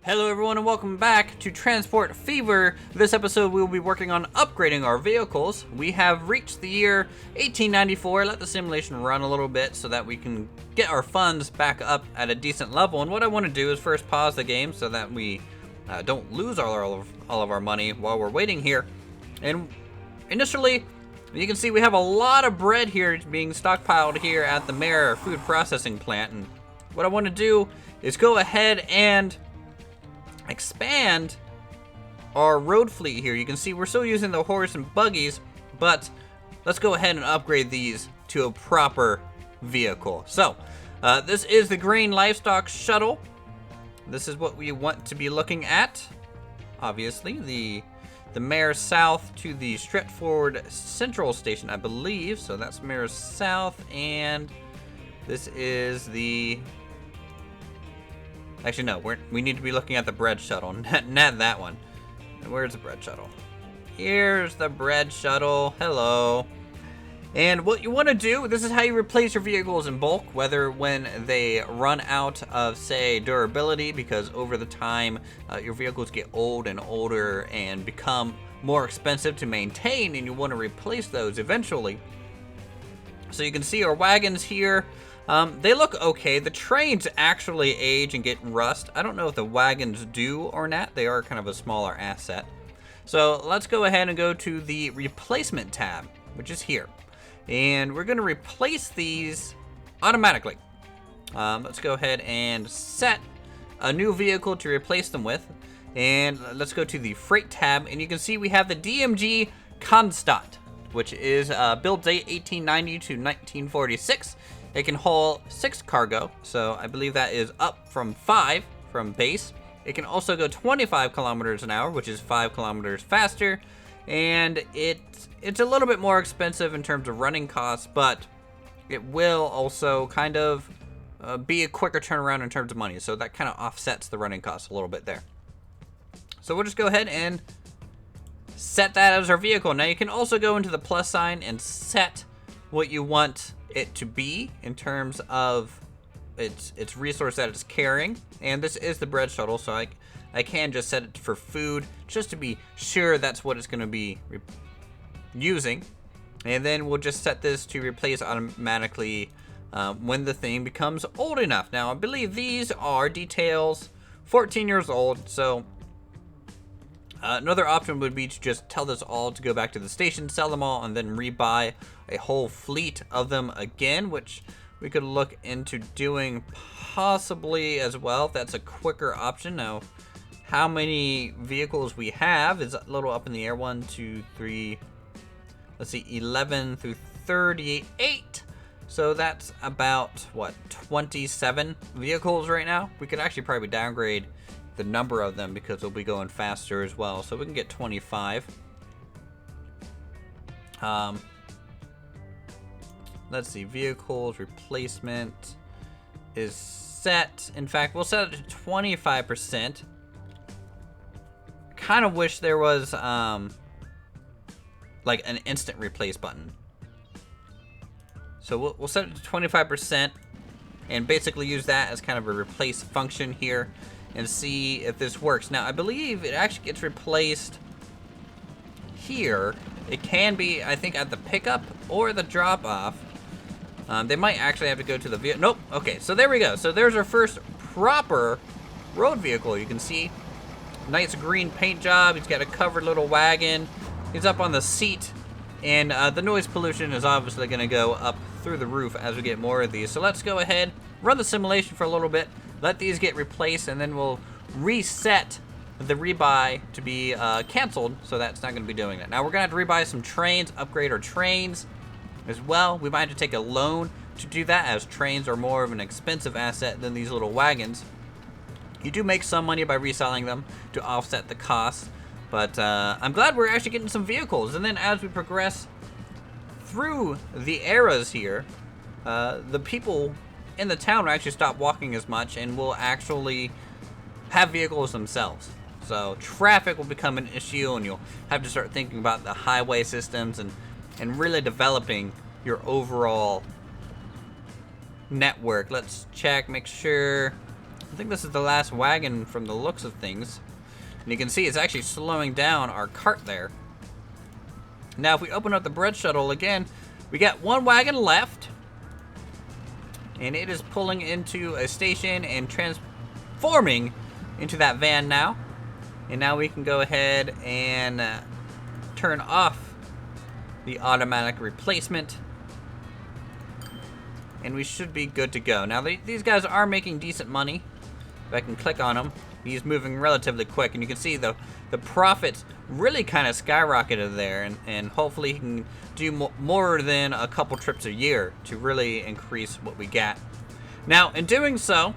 Hello everyone and welcome back to Transport Fever. This episode we will be working on upgrading our vehicles. We have reached the year 1894. Let the simulation run a little bit so that we can get our funds back up at a decent level. And what I want to do is first pause the game so that we don't lose all of our money while we're waiting here. And initially, you can see we have a lot of bread here being stockpiled here at the Mare food processing plant. And what I want to do is go ahead and expand our road fleet here. You can see we're still using the horse and buggies, but let's go ahead and upgrade these to a proper vehicle. So this is the grain livestock shuttle. This is what we want to be looking at. Obviously the Mare South to the Stretford Central Station, I believe. So that's Mare South, and this is the... Actually, no, we need to be looking at the bread shuttle, not that one. Where's the bread shuttle? Here's the bread shuttle. Hello. And what you want to do, this is how you replace your vehicles in bulk, whether when they run out of, say, durability, because over the time, your vehicles get old and older and become more expensive to maintain, and you want to replace those eventually. So you can see our wagons here. They look okay. The trains actually age and get rust. I don't know if the wagons do or not. They are kind of a smaller asset. So let's go ahead and go to the replacement tab, which is here. And we're going to replace these automatically. Let's go ahead and set a new vehicle to replace them with. And let's go to the freight tab. And you can see we have the DMG Constat, which is build date 1890 to 1946. It can haul 6 cargo, so I believe that is up from 5 from base. It can also go 25 kilometers an hour, which is 5 kilometers faster, and it's a little bit more expensive in terms of running costs, but it will also kind of be a quicker turnaround in terms of money, so that kind of offsets the running costs a little bit there. So we'll just go ahead and set that as our vehicle. Now you can also go into the plus sign and set what you want it to be in terms of its resource that it's carrying. And this is the bread shuttle, so I can just set it for food just to be sure that's what it's going to be using. And then we'll just set this to replace automatically when the thing becomes old enough. Now I believe these are details 14 years old, so another option would be to just tell this all to go back to the station, sell them all, and then rebuy a whole fleet of them again, which we could look into doing possibly as well if that's a quicker option. Now, how many vehicles we have is a little up in the air. 1, 2, 3, let's see, 11 through 38. So that's about, what, 27 vehicles right now? We could actually probably downgrade the number of them because we'll be going faster as well, so we can get 25. Let's see, vehicles replacement is set. In fact, we'll set it to 25%. Kind of wish there was like an instant replace button. So we'll set it to 25% and basically use that as kind of a replace function here and see if this works. Now, I believe it actually gets replaced here. It can be, I think, at the pickup or the drop-off. They might actually have to go to the vehicle. Nope. Okay, so there we go. So there's our first proper road vehicle. You can see nice green paint job. He's got a covered little wagon. He's up on the seat. And the noise pollution is obviously going to go up through the roof as we get more of these. So let's go ahead, run the simulation for a little bit. Let these get replaced, and then we'll reset the rebuy to be canceled, so that's not going to be doing that. Now, we're going to have to rebuy some trains, upgrade our trains as well. We might have to take a loan to do that, as trains are more of an expensive asset than these little wagons. You do make some money by reselling them to offset the costs, but I'm glad we're actually getting some vehicles. And then as we progress through the eras here, the people in the town will actually stop walking as much and will actually have vehicles themselves. So traffic will become an issue, and you'll have to start thinking about the highway systems and really developing your overall network. Let's check, make sure I think this is the last wagon from the looks of things. And you can see it's actually slowing down our cart there. Now, if we open up the bread shuttle again, we got one wagon left. And it is pulling into a station and transforming into that van now. And now we can go ahead and turn off the automatic replacement. And we should be good to go. Now, these guys are making decent money. If I can click on him, he's moving relatively quick. And you can see the profits really kind of skyrocketed there. And hopefully he can do more than a couple trips a year to really increase what we get. Now, in doing so,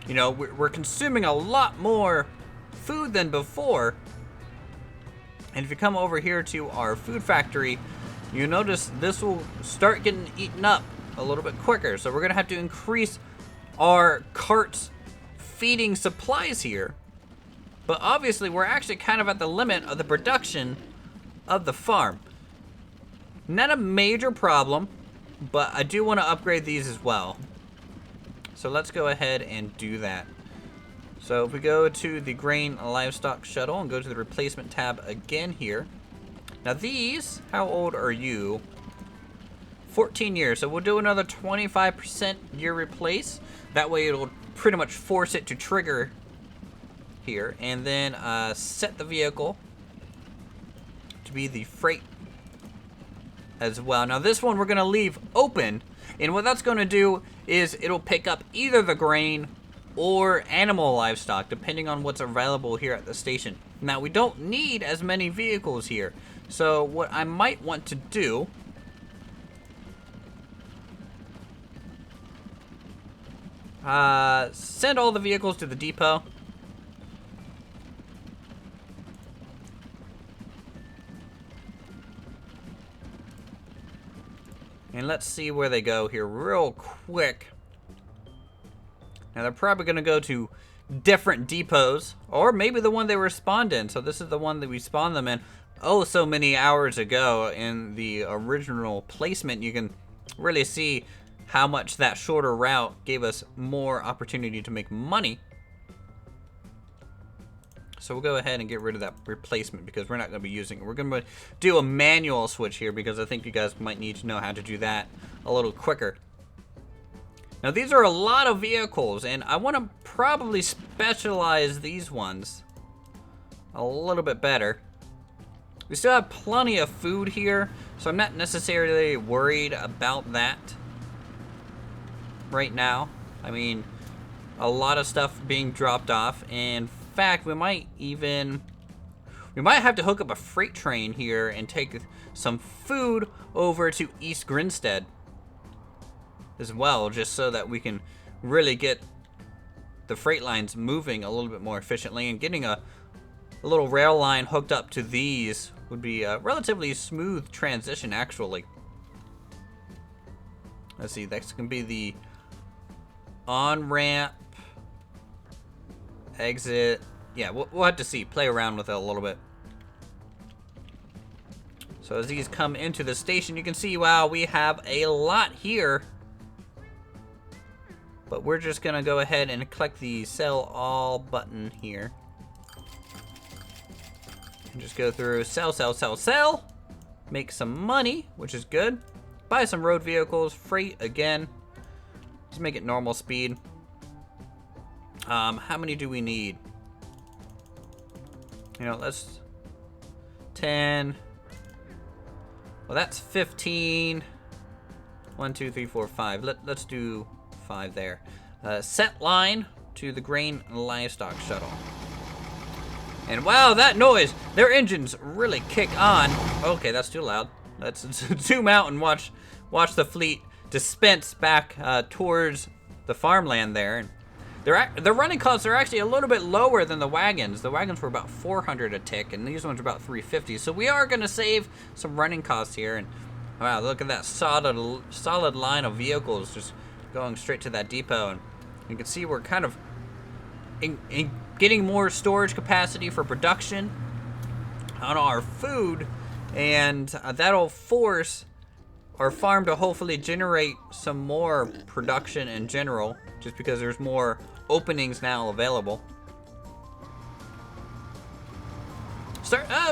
you know, we're consuming a lot more food than before. And if you come over here to our food factory, you notice this will start getting eaten up a little bit quicker. So we're gonna have to increase our carts feeding supplies here. But obviously we're actually kind of at the limit of the production of the farm. Not a major problem, but I do want to upgrade these as well. So let's go ahead and do that. So if we go to the grain livestock shuttle and go to the replacement tab again here. Now these, how old are you? 14 years, so we'll do another 25% year replace. That way it'll pretty much force it to trigger here. And then set the vehicle to be the freight as well. Now this one we're gonna leave open, and what that's gonna do is it'll pick up either the grain or animal livestock, depending on what's available here at the station. Now we don't need as many vehicles here, so what I might want to do send all the vehicles to the depot. And let's see where they go here real quick. Now they're probably going to go to different depots, or maybe the one they were spawned in. So this is the one that we spawned them in oh so many hours ago in the original placement. You can really see how much that shorter route gave us more opportunity to make money. So we'll go ahead and get rid of that replacement because we're not going to be using it. We're going to do a manual switch here because I think you guys might need to know how to do that a little quicker. Now these are a lot of vehicles, and I want to probably specialize these ones a little bit better. We still have plenty of food here, so I'm not necessarily worried about that right now. I mean, a lot of stuff being dropped off, and in fact, we might have to hook up a freight train here and take some food over to East Grinstead as well, just so that we can really get the freight lines moving a little bit more efficiently. And getting a little rail line hooked up to these would be a relatively smooth transition, actually. Let's see, that's gonna be the on-ramp, exit. Yeah, we'll have to see, play around with it a little bit. So as these come into the station, you can see, wow, we have a lot here. But we're just gonna go ahead and click the sell all button here. And just go through, sell, sell, sell, sell. Make some money, which is good. Buy some road vehicles, freight again. Just make it normal speed. How many do we need? You know, let's 10. Well, that's 15. 1, 2, 3, 4, 5. Let's do 5 there. Set line to the grain livestock shuttle. And wow, that noise! Their engines really kick on. Okay, that's too loud. Let's zoom out and watch the fleet dispense back towards the farmland there. Their running costs are actually a little bit lower than the wagons. The wagons were about 400 a tick, and these ones are about 350. So we are going to save some running costs here. And wow, look at that solid line of vehicles just going straight to that depot. And you can see we're kind of getting more storage capacity for production on our food, and that'll force our farm to hopefully generate some more production in general, just because there's more openings now available.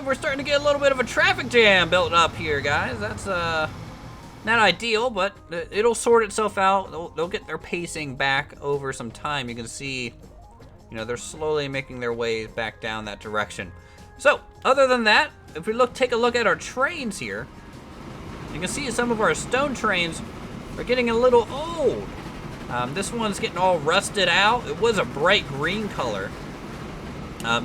We're starting to get a little bit of a traffic jam built up here, guys. That's not ideal, but it'll sort itself out. They'll get their pacing back over some time. You can see, you know, they're slowly making their way back down that direction. So, other than that, if we take a look at our trains here, you can see some of our stone trains are getting a little old. This one's getting all rusted out. It was a bright green color.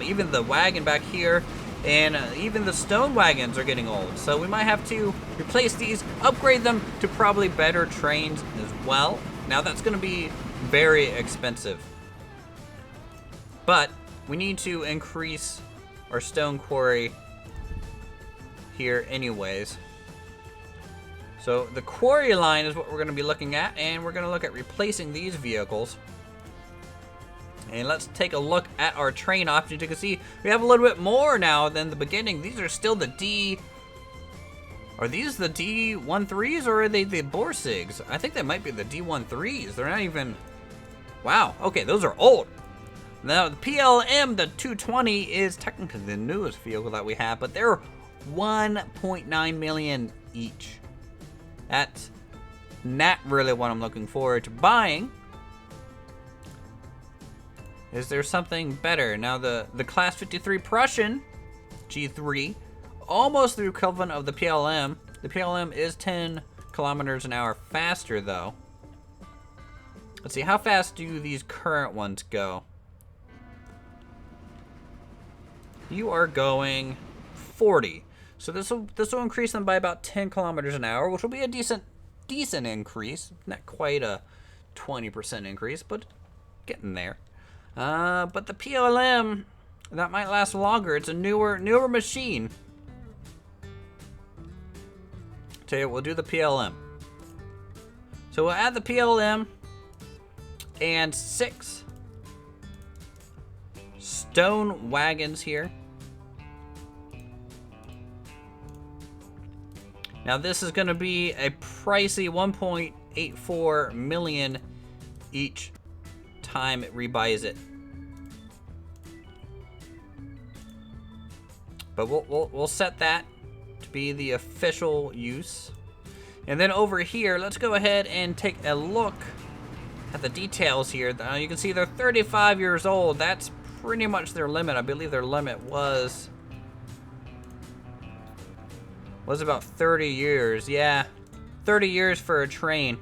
Even the wagon back here, and even the stone wagons are getting old. So we might have to replace these, upgrade them to probably better trains as well. Now that's going to be very expensive. But we need to increase our stone quarry here anyways. So the quarry line is what we're going to be looking at, and we're going to look at replacing these vehicles. And let's take a look at our train options. You can see we have a little bit more now than the beginning. These are still the D... Are these the D13s or are they the Borsigs? I think they might be the D13s. They're not even... Wow, okay, those are old. Now the PLM, the 220, is technically the newest vehicle that we have, but they're 1.9 million each. That's not really what I'm looking forward to buying. Is there something better? Now the Class 53 Prussian G3, almost the equivalent of the PLM. The PLM is 10 kilometers an hour faster though. Let's see, how fast do these current ones go? You are going 40. So this will increase them by about 10 kilometers an hour, which will be a decent increase. Not quite a 20% increase, but getting there. But the PLM, that might last longer. It's a newer machine. Tell you, we'll do the PLM. So we'll add the PLM and 6 stone wagons here. Now this is going to be a pricey 1.84 million each time it rebuys it. But we'll set that to be the official use. And then over here, let's go ahead and take a look at the details here. Now you can see they're 35 years old. That's pretty much their limit. I believe their limit was about 30 years. Yeah, 30 years for a train.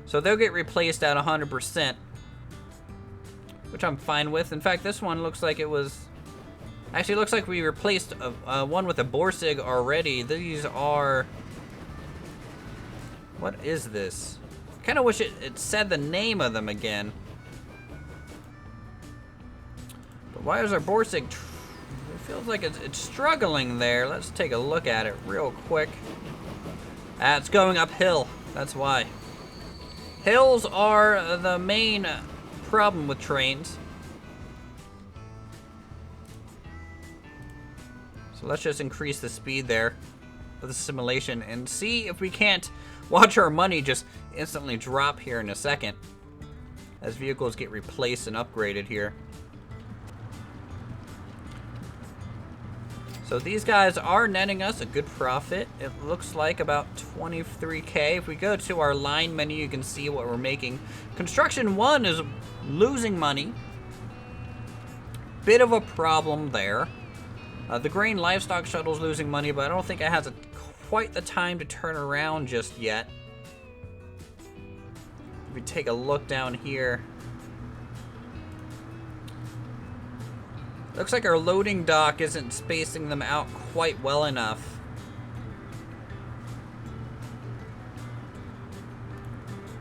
So they'll get replaced at 100%. Which I'm fine with. In fact, this one looks like it was... Actually, looks like we replaced one with a Borsig already. These are... What is this? I kind of wish it said the name of them again. But why is our Borsig... It feels like it's struggling there. Let's take a look at it real quick. It's going uphill. That's why. Hills are the main... problem with trains. So let's just increase the speed there of the simulation and see if we can't watch our money just instantly drop here in a second as vehicles get replaced and upgraded here. So these guys are netting us a good profit. It looks like about 23K. If we go to our line menu, you can see what we're making. Construction 1 is losing money. Bit of a problem there. The grain livestock shuttle's losing money, but I don't think it has quite the time to turn around just yet. If we take a look down here, looks like our loading dock isn't spacing them out quite well enough.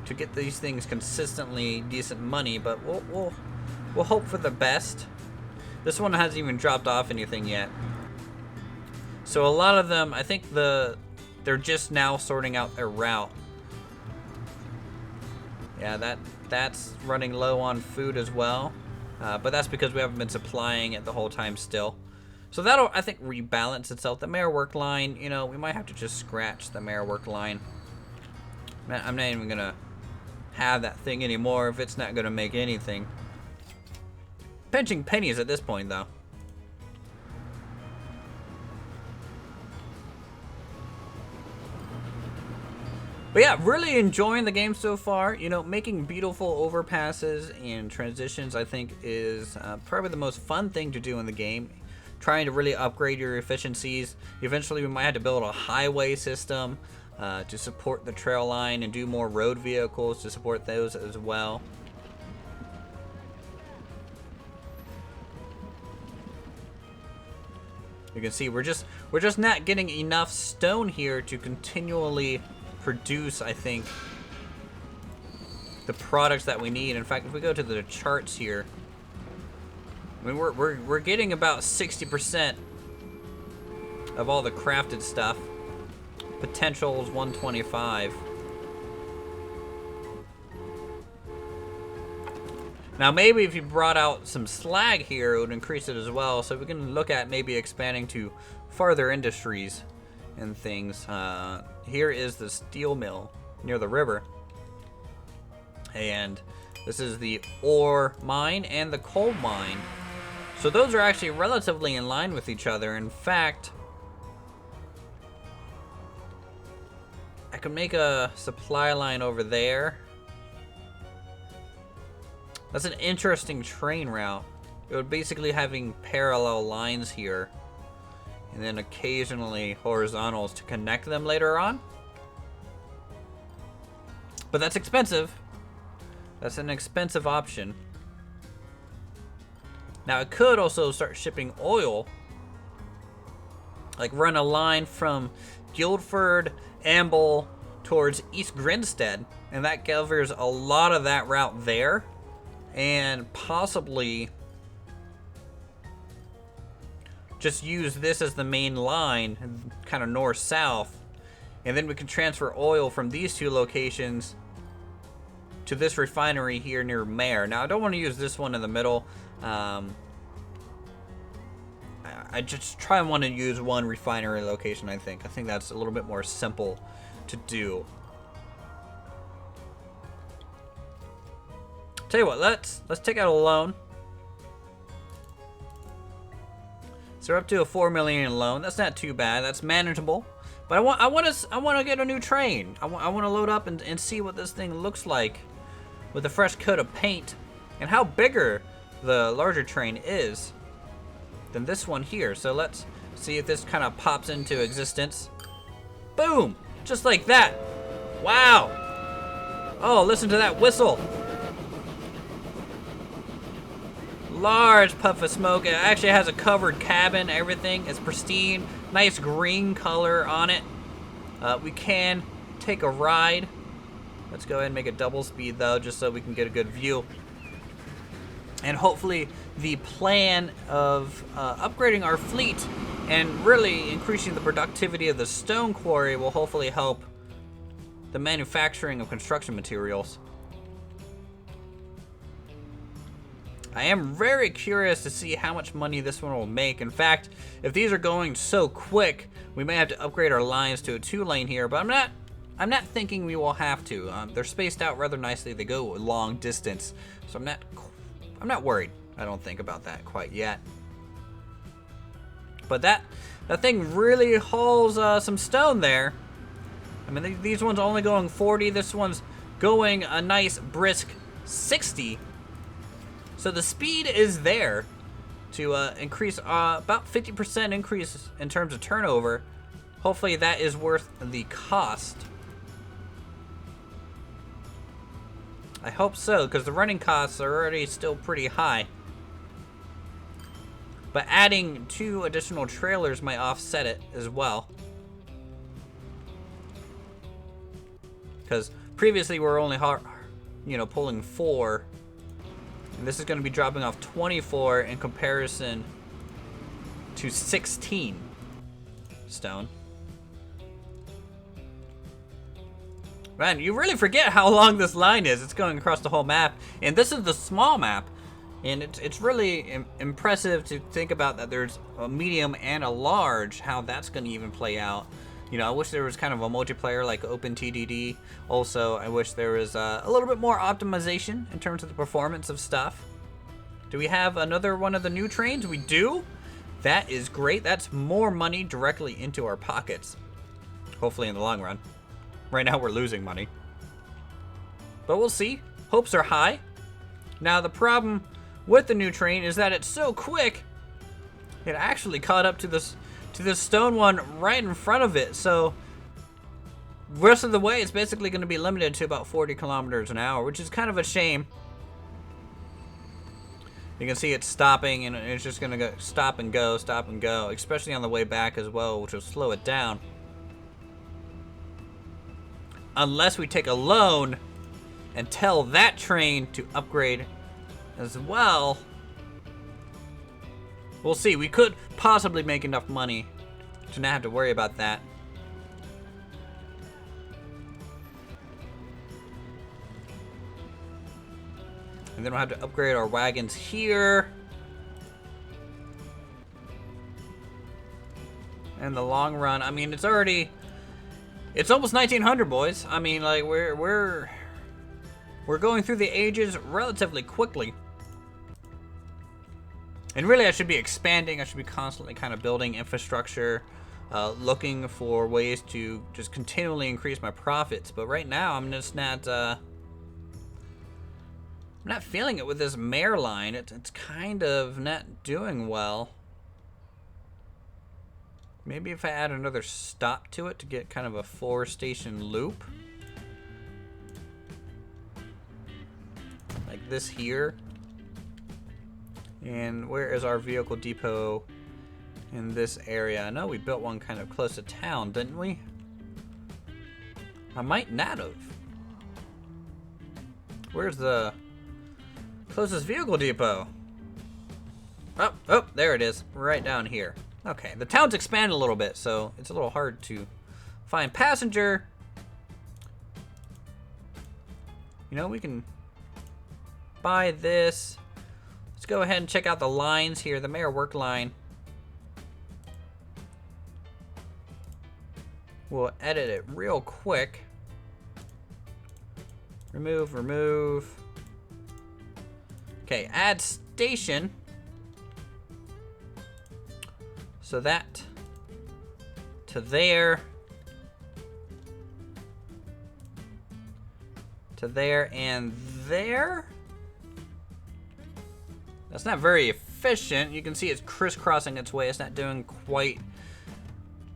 To get these things consistently decent money, but we'll hope for the best. This one hasn't even dropped off anything yet. So a lot of them, I think they're just now sorting out their route. Yeah, that's running low on food as well. But that's because we haven't been supplying it the whole time still. So that'll, I think, rebalance itself. The mayor work line, you know, we might have to just scratch the mayor work line. I'm not even gonna have that thing anymore if it's not gonna make anything. pinching pennies at this point, though. But yeah, really enjoying the game so far. You know, making beautiful overpasses and transitions, I think, is probably the most fun thing to do in the game. Trying to really upgrade your efficiencies. Eventually, we might have to build a highway system to support the trail line and do more road vehicles to support those as well. You can see we're just not getting enough stone here to continually produce, I think, the products that we need. In fact, if we go to the charts here, I mean, we're getting about 60% of all the crafted stuff. Potential is 125. Now, maybe if you brought out some slag here, it would increase it as well. So we can look at maybe expanding to farther industries and things. Here is the steel mill near the river. And this is the ore mine and the coal mine. So those are actually relatively in line with each other. In fact, I could make a supply line over there. That's an interesting train route. It would basically having parallel lines here, and then occasionally horizontals to connect them later on. But that's expensive. That's an expensive option. Now, it could also start shipping oil. Like run a line from Guildford, Amble towards East Grinstead, and that covers a lot of that route there. And possibly just use this as the main line, kind of north-south, and then we can transfer oil from these two locations to this refinery here near Mare. Now, I don't want to use this one in the middle. I just try and want to use one refinery location, I think. I think that's a little bit more simple to do. Tell you what, let's take out a loan. So we're up to a 4 million loan. That's not too bad. That's manageable. But I want to get a new train. I want to load up and see what this thing looks like with a fresh coat of paint, and how bigger the larger train is than this one here. So let's see if this kind of pops into existence. Boom! Just like that. Wow! Oh, listen to that whistle. Large puff of smoke. It actually has a covered cabin. Everything is pristine. Nice green color on it. We can take a ride. Let's go ahead and make it double speed though, just so we can get a good view. And hopefully the plan of upgrading our fleet and really increasing the productivity of the stone quarry will hopefully help the manufacturing of construction materials. I am very curious to see how much money this one will make. In fact, if these are going so quick, we may have to upgrade our lines to a 2-lane here, but I'm not thinking we will have to. They're spaced out rather nicely. They go a long distance, so I'm not worried. I don't think about that quite yet. But that thing really hauls some stone there. I mean, these ones are only going 40. This one's going a nice brisk 60. So the speed is there to increase about 50% increase in terms of turnover. Hopefully that is worth the cost. I hope so, because the running costs are already still pretty high. But adding 2 additional trailers might offset it as well. Because previously we were only pulling 4. And this is going to be dropping off 24 in comparison to 16 stone. Man, you really forget how long this line is. It's going across the whole map. And this is the small map. And it's really impressive to think about that there's a medium and a large, how that's going to even play out. You know, I wish there was kind of a multiplayer like OpenTDD. Also, I wish there was a little bit more optimization in terms of the performance of stuff. Do we have another one of the new trains? We do. That is great. That's more money directly into our pockets. Hopefully in the long run. Right now we're losing money. But we'll see. Hopes are high. Now the problem with the new train is that it's so quick. It actually caught up to this stone one right in front of it. So rest of the way it's basically going to be limited to about 40 kilometers an hour, which is kind of a shame. You can see it's stopping, and it's just going to go stop and go, especially on the way back as well, which will slow it down. Unless we take a loan and tell that train to upgrade as well. We'll see. We could possibly make enough money to not have to worry about that. And then we'll have to upgrade our wagons here. In the long run, I mean, it's almost 1900, boys. I mean, like, we're going through the ages relatively quickly. And really, I should be expanding. I should be constantly kind of building infrastructure, looking for ways to just continually increase my profits. But right now, I'm just not... I'm not feeling it with this mare line. It's kind of not doing well. Maybe if I add another stop to it to get kind of a 4-station loop. Like this here. And where is our vehicle depot in this area? I know we built one kind of close to town, didn't we? I might not have. Where's the closest vehicle depot? Oh, there it is. Right down here. Okay, the town's expanded a little bit, so it's a little hard to find passenger. You know, we can buy this. Let's go ahead and check out the lines here, the mayor work line. We'll edit it real quick. Remove. Okay, add station. So that to there. To there and there. That's not very efficient. You can see it's crisscrossing its way. It's not doing quite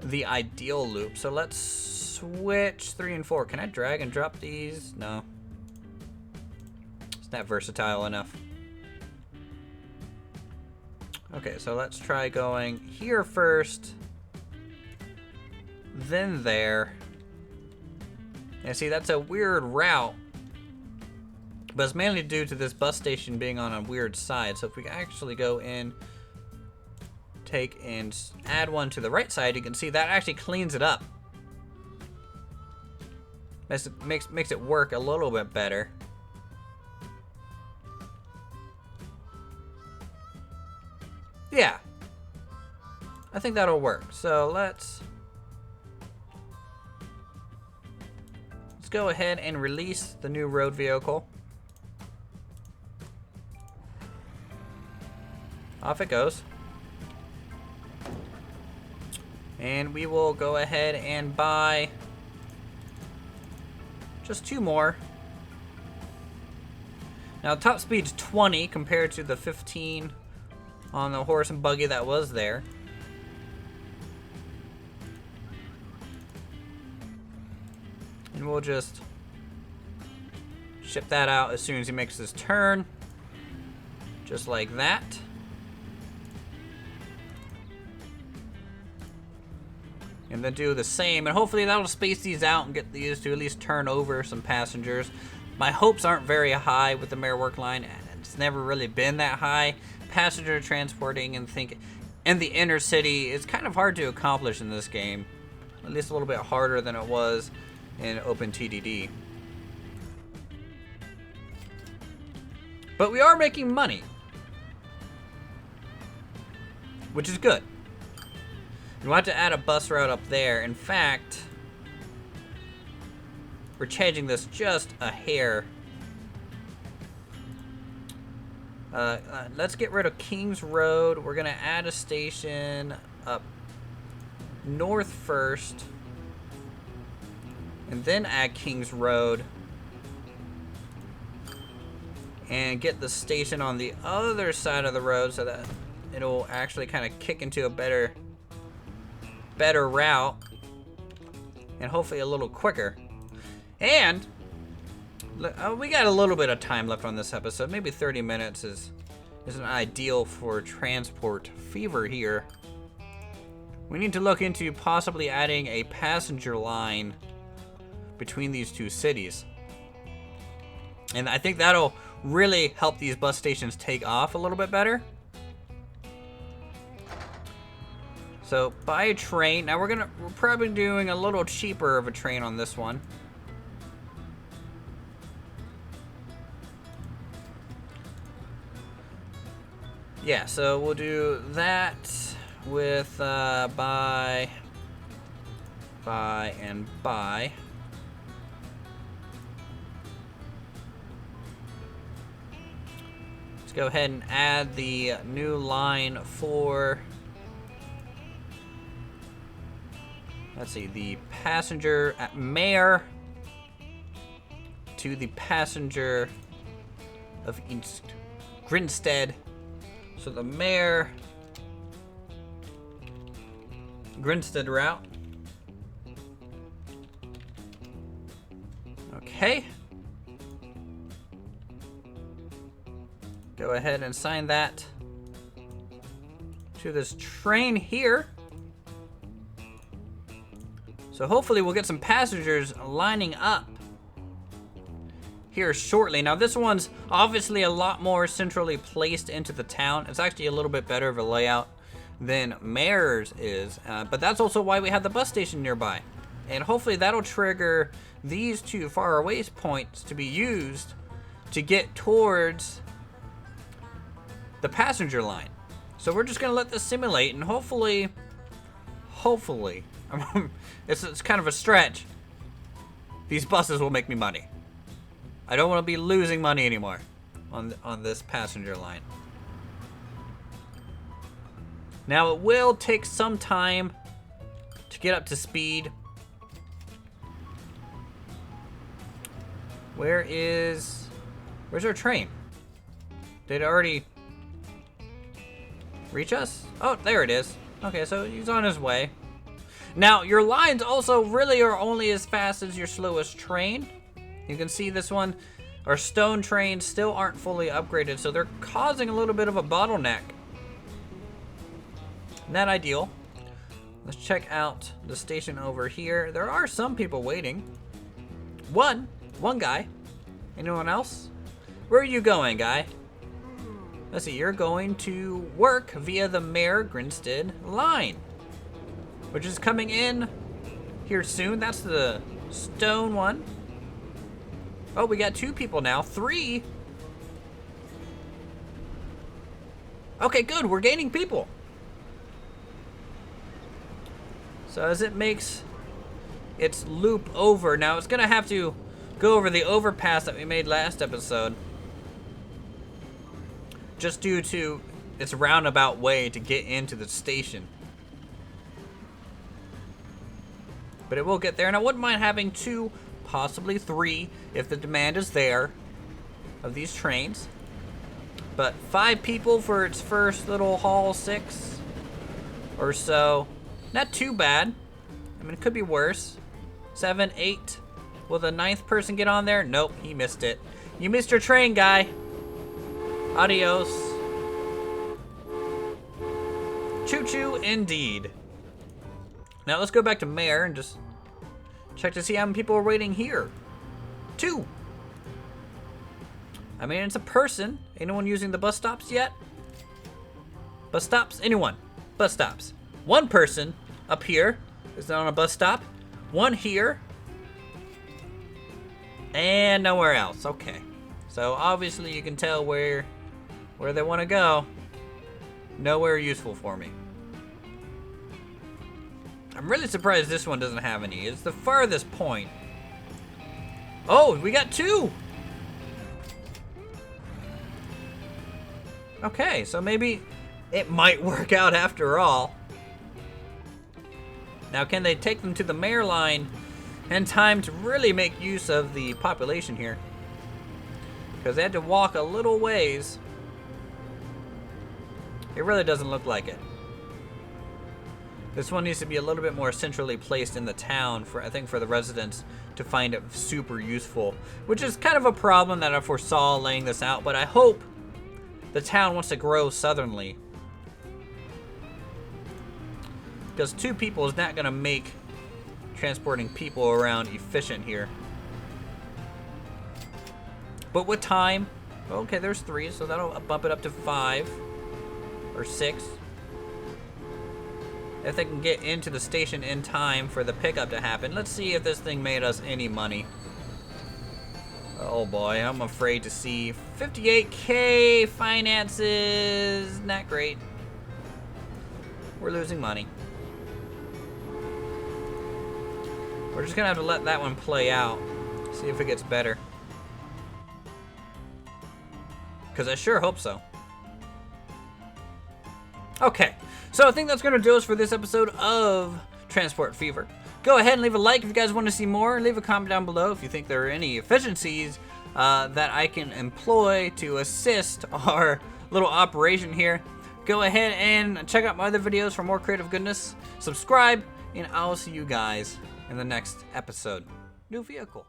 the ideal loop. So let's switch 3 and 4. Can I drag and drop these? No. It's not versatile enough. Okay, so let's try going here first. Then there. And see, that's a weird route. But it's mainly due to this bus station being on a weird side. So if we actually go in, take and add one to the right side, you can see that actually cleans it up. Makes it work a little bit better. Yeah. I think that'll work. So let's go ahead and release the new road vehicle. Off it goes. And we will go ahead and buy just 2 more. Now top speed's 20 compared to the 15 on the horse and buggy that was there. And we'll just ship that out as soon as he makes his turn. Just like that. And then do the same, and hopefully that'll space these out and get these to at least turn over some passengers. My hopes aren't very high with the mayor work line, and it's never really been that high. Passenger transporting and in the inner city is kind of hard to accomplish in this game. At least a little bit harder than it was in OpenTDD. But we are making money, which is good. We'll have to add a bus route up there. In fact, we're changing this just a hair. Let's get rid of King's Road. We're gonna add a station up north first, and then add King's Road, and get the station on the other side of the road so that it'll actually kind of kick into a better route, and hopefully a little quicker. And we got a little bit of time left on this episode. Maybe 30 minutes isn't ideal for transport fever here. We need to look into possibly adding a passenger line between these two cities. And I think that'll really help these bus stations take off a little bit better. So buy a train. Now we're probably doing a little cheaper of a train on this one. Yeah, so we'll do that with buy, and buy. Let's go ahead and add the new line for, let's see, the passenger at Mayor to the passenger of East Grinstead. So the Mayor Grinstead route. Okay. Go ahead and sign that to this train here. So hopefully we'll get some passengers lining up here shortly. Now this one's obviously a lot more centrally placed into the town. It's actually a little bit better of a layout than Mayor's is, but that's also why we have the bus station nearby. And hopefully that'll trigger these two far away points to be used to get towards the passenger line. So we're just gonna let this simulate, and hopefully, it's kind of a stretch, these buses will make me money. I don't want to be losing money anymore on this passenger line. Now it will take some time to get up to speed. Where's our train? Did it already reach us? Oh, there it is. Okay, so he's on his way. Now, your lines also really are only as fast as your slowest train. You can see this one, our stone trains still aren't fully upgraded, so they're causing a little bit of a bottleneck. Not ideal. Let's check out the station over here. There are some people waiting. One guy. Anyone else? Where are you going, guy? Let's see, you're going to work via the Mayor Grinstead line, which is coming in here soon. That's the stone one. Oh, we got 2 people now. 3. Okay, good. We're gaining people. So as it makes its loop over, now it's going to have to go over the overpass that we made last episode, just due to its roundabout way to get into the station. But it will get there, and I wouldn't mind having 2, possibly 3, if the demand is there, of these trains. But 5 people for its first little haul, 6 or so. Not too bad. I mean, it could be worse. 7, 8. Will the 9th person get on there? Nope, he missed it. You missed your train, guy. Adios. Choo-choo indeed. Now let's go back to Mayor and just check to see how many people are waiting here. 2. I mean, it's a person. Anyone using the bus stops yet? Bus stops? Anyone? Bus stops. 1 person up here is on a bus stop. 1 here. And nowhere else. Okay. So obviously you can tell where they want to go. Nowhere useful for me. I'm really surprised this one doesn't have any. It's the farthest point. Oh, we got 2. Okay, so maybe it might work out after all. Now, can they take them to the mayor line in time to really make use of the population here? Because they had to walk a little ways. It really doesn't look like it. This one needs to be a little bit more centrally placed in the town for, I think, for the residents to find it super useful, which is kind of a problem that I foresaw laying this out, but I hope the town wants to grow southernly. Because 2 people is not going to make transporting people around efficient here. But with time, okay, there's 3, so that'll bump it up to 5 or 6. If they can get into the station in time for the pickup to happen. Let's see if this thing made us any money. Oh boy, I'm afraid to see. 58K finances, not great. We're losing money. We're just gonna have to let that one play out. See if it gets better. Because I sure hope so. Okay, so I think that's gonna do us for this episode of Transport Fever. Go ahead and leave a like if you guys want to see more. Leave a comment down below if you think there are any efficiencies that I can employ to assist our little operation here. Go ahead and check out my other videos for more creative goodness. Subscribe, and I'll see you guys in the next episode. New vehicle.